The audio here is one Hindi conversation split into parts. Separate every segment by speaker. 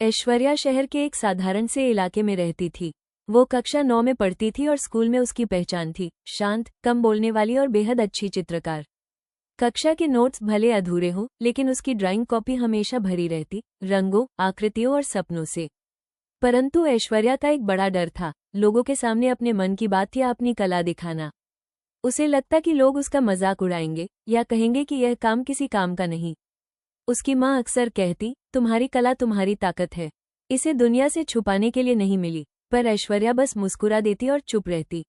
Speaker 1: ऐश्वर्या शहर के एक साधारण से इलाके में रहती थी। वो कक्षा 9 में पढ़ती थी और स्कूल में उसकी पहचान थी शांत, कम बोलने वाली और बेहद अच्छी चित्रकार। कक्षा के नोट्स भले अधूरे हों, लेकिन उसकी ड्राइंग कॉपी हमेशा भरी रहती, रंगों, आकृतियों और सपनों से। परंतु ऐश्वर्या का एक बड़ा डर था, लोगों के सामने अपने मन की बात या अपनी कला दिखाना। उसे लगता कि लोग उसका मजाक उड़ाएंगे या कहेंगे कि यह काम किसी काम का नहीं। उसकी माँ अक्सर कहती, तुम्हारी कला तुम्हारी ताकत है, इसे दुनिया से छुपाने के लिए नहीं मिली। पर ऐश्वर्या बस मुस्कुरा देती और चुप रहती।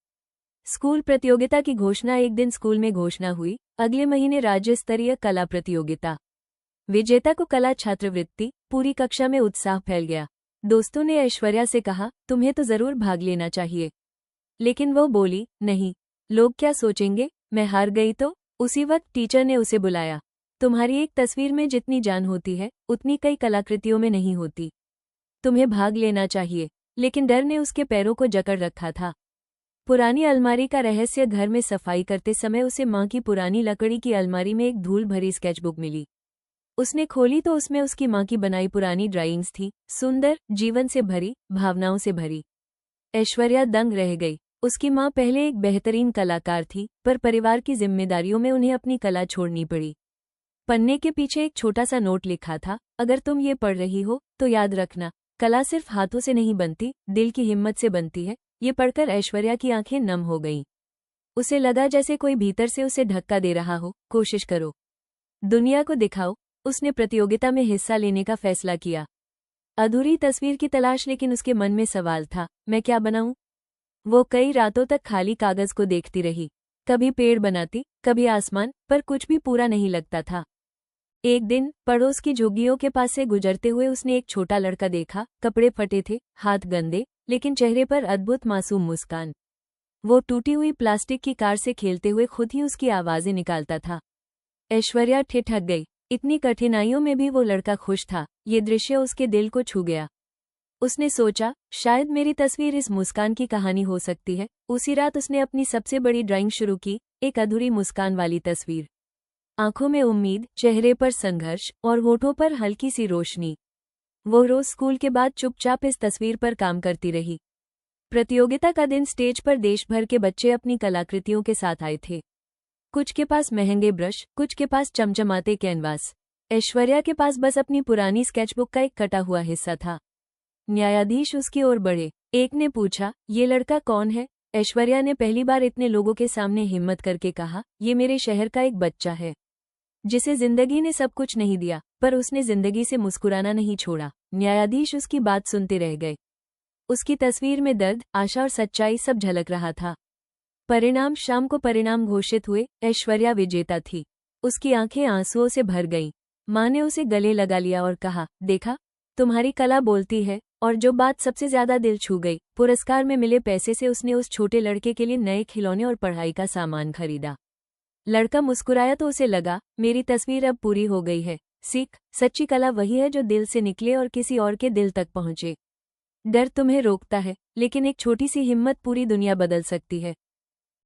Speaker 1: स्कूल प्रतियोगिता की घोषणा एक दिन स्कूल में घोषणा हुई, अगले महीने राज्य स्तरीय कला प्रतियोगिता। विजेता को कला छात्रवृत्ति, पूरी कक्षा में उत्साह फैल गया। दोस्तों ने ऐश्वर्या से कहा, तुम्हें तो जरूर भाग लेना चाहिए। लेकिन वो बोली, नहीं, लोग क्या सोचेंगे, मैं हार गई तो। उसी वक्त टीचर ने उसे बुलाया। तुम्हारी एक तस्वीर में जितनी जान होती है, उतनी कई कलाकृतियों में नहीं होती। तुम्हें भाग लेना चाहिए। लेकिन डर ने उसके पैरों को जकड़ रखा था। पुरानी अलमारी का रहस्य। घर में सफाई करते समय उसे माँ की पुरानी लकड़ी की अलमारी में एक धूल भरी स्केचबुक मिली। उसने खोली तो उसमें उसकी माँ की बनाई पुरानी ड्राइंग्स थी, सुंदर, जीवन से भरी, भावनाओं से भरी। ऐश्वर्या दंग रह गई। उसकी माँ पहले एक बेहतरीन कलाकार थी, पर परिवार की जिम्मेदारियों में उन्हें अपनी कला छोड़नी पड़ी। पन्ने के पीछे एक छोटा सा नोट लिखा था, अगर तुम ये पढ़ रही हो तो याद रखना, कला सिर्फ हाथों से नहीं बनती, दिल की हिम्मत से बनती है। ये पढ़कर ऐश्वर्या की आंखें नम हो गईं। उसे लगा जैसे कोई भीतर से उसे धक्का दे रहा हो। कोशिश करो, दुनिया को दिखाओ। उसने प्रतियोगिता में हिस्सा लेने का फैसला किया। अधूरी तस्वीर की तलाश, लेकिन उसके मन में सवाल था, मैं क्या बनाऊं? वो कई रातों तक खाली कागज को देखती रही। कभी पेड़ बनाती, कभी आसमान, पर कुछ भी पूरा नहीं लगता था। एक दिन पड़ोस की झुग्गियों के पास से गुजरते हुए उसने एक छोटा लड़का देखा। कपड़े फटे थे, हाथ गंदे, लेकिन चेहरे पर अद्भुत मासूम मुस्कान। वो टूटी हुई प्लास्टिक की कार से खेलते हुए खुद ही उसकी आवाजें निकालता था। ऐश्वर्या ठिठक गई। इतनी कठिनाइयों में भी वो लड़का खुश था। ये दृश्य उसके दिल को छू गया। उसने सोचा, शायद मेरी तस्वीर इस मुस्कान की कहानी हो सकती है। उसी रात उसने अपनी सबसे बड़ी ड्राइंग शुरू की, एक अधूरी मुस्कान वाली तस्वीर। आंखों में उम्मीद, चेहरे पर संघर्ष और होठों पर हल्की सी रोशनी। वो रोज स्कूल के बाद चुपचाप इस तस्वीर पर काम करती रही। प्रतियोगिता का दिन। स्टेज पर देश भर के बच्चे अपनी कलाकृतियों के साथ आए थे। कुछ के पास महंगे ब्रश, कुछ के पास चमचमाते कैनवास। ऐश्वर्या के पास बस अपनी पुरानी स्केचबुक का एक कटा हुआ हिस्सा था। न्यायाधीश उसकी ओर बढ़े। एक ने पूछा, ये लड़का कौन है? ऐश्वर्या ने पहली बार इतने लोगों के सामने हिम्मत करके कहा, ये मेरे शहर का एक बच्चा है, जिसे जिंदगी ने सब कुछ नहीं दिया, पर उसने जिंदगी से मुस्कुराना नहीं छोड़ा। न्यायाधीश उसकी बात सुनते रह गए। उसकी तस्वीर में दर्द, आशा और सच्चाई सब झलक रहा था। परिणाम। शाम को परिणाम घोषित हुए। ऐश्वर्या विजेता थी। उसकी आंखें आंसुओं से भर गईं। माँ ने उसे गले लगा लिया और कहा, देखा, तुम्हारी कला बोलती है। और जो बात सबसे ज्यादा दिल छू गई, पुरस्कार में मिले पैसे से उसने उस छोटे लड़के के लिए नए खिलौने और पढ़ाई का सामान खरीदा। लड़का मुस्कुराया तो उसे लगा, मेरी तस्वीर अब पूरी हो गई है। सीख, सच्ची कला वही है जो दिल से निकले और किसी और के दिल तक पहुंचे। डर तुम्हें रोकता है, लेकिन एक छोटी सी हिम्मत पूरी दुनिया बदल सकती है।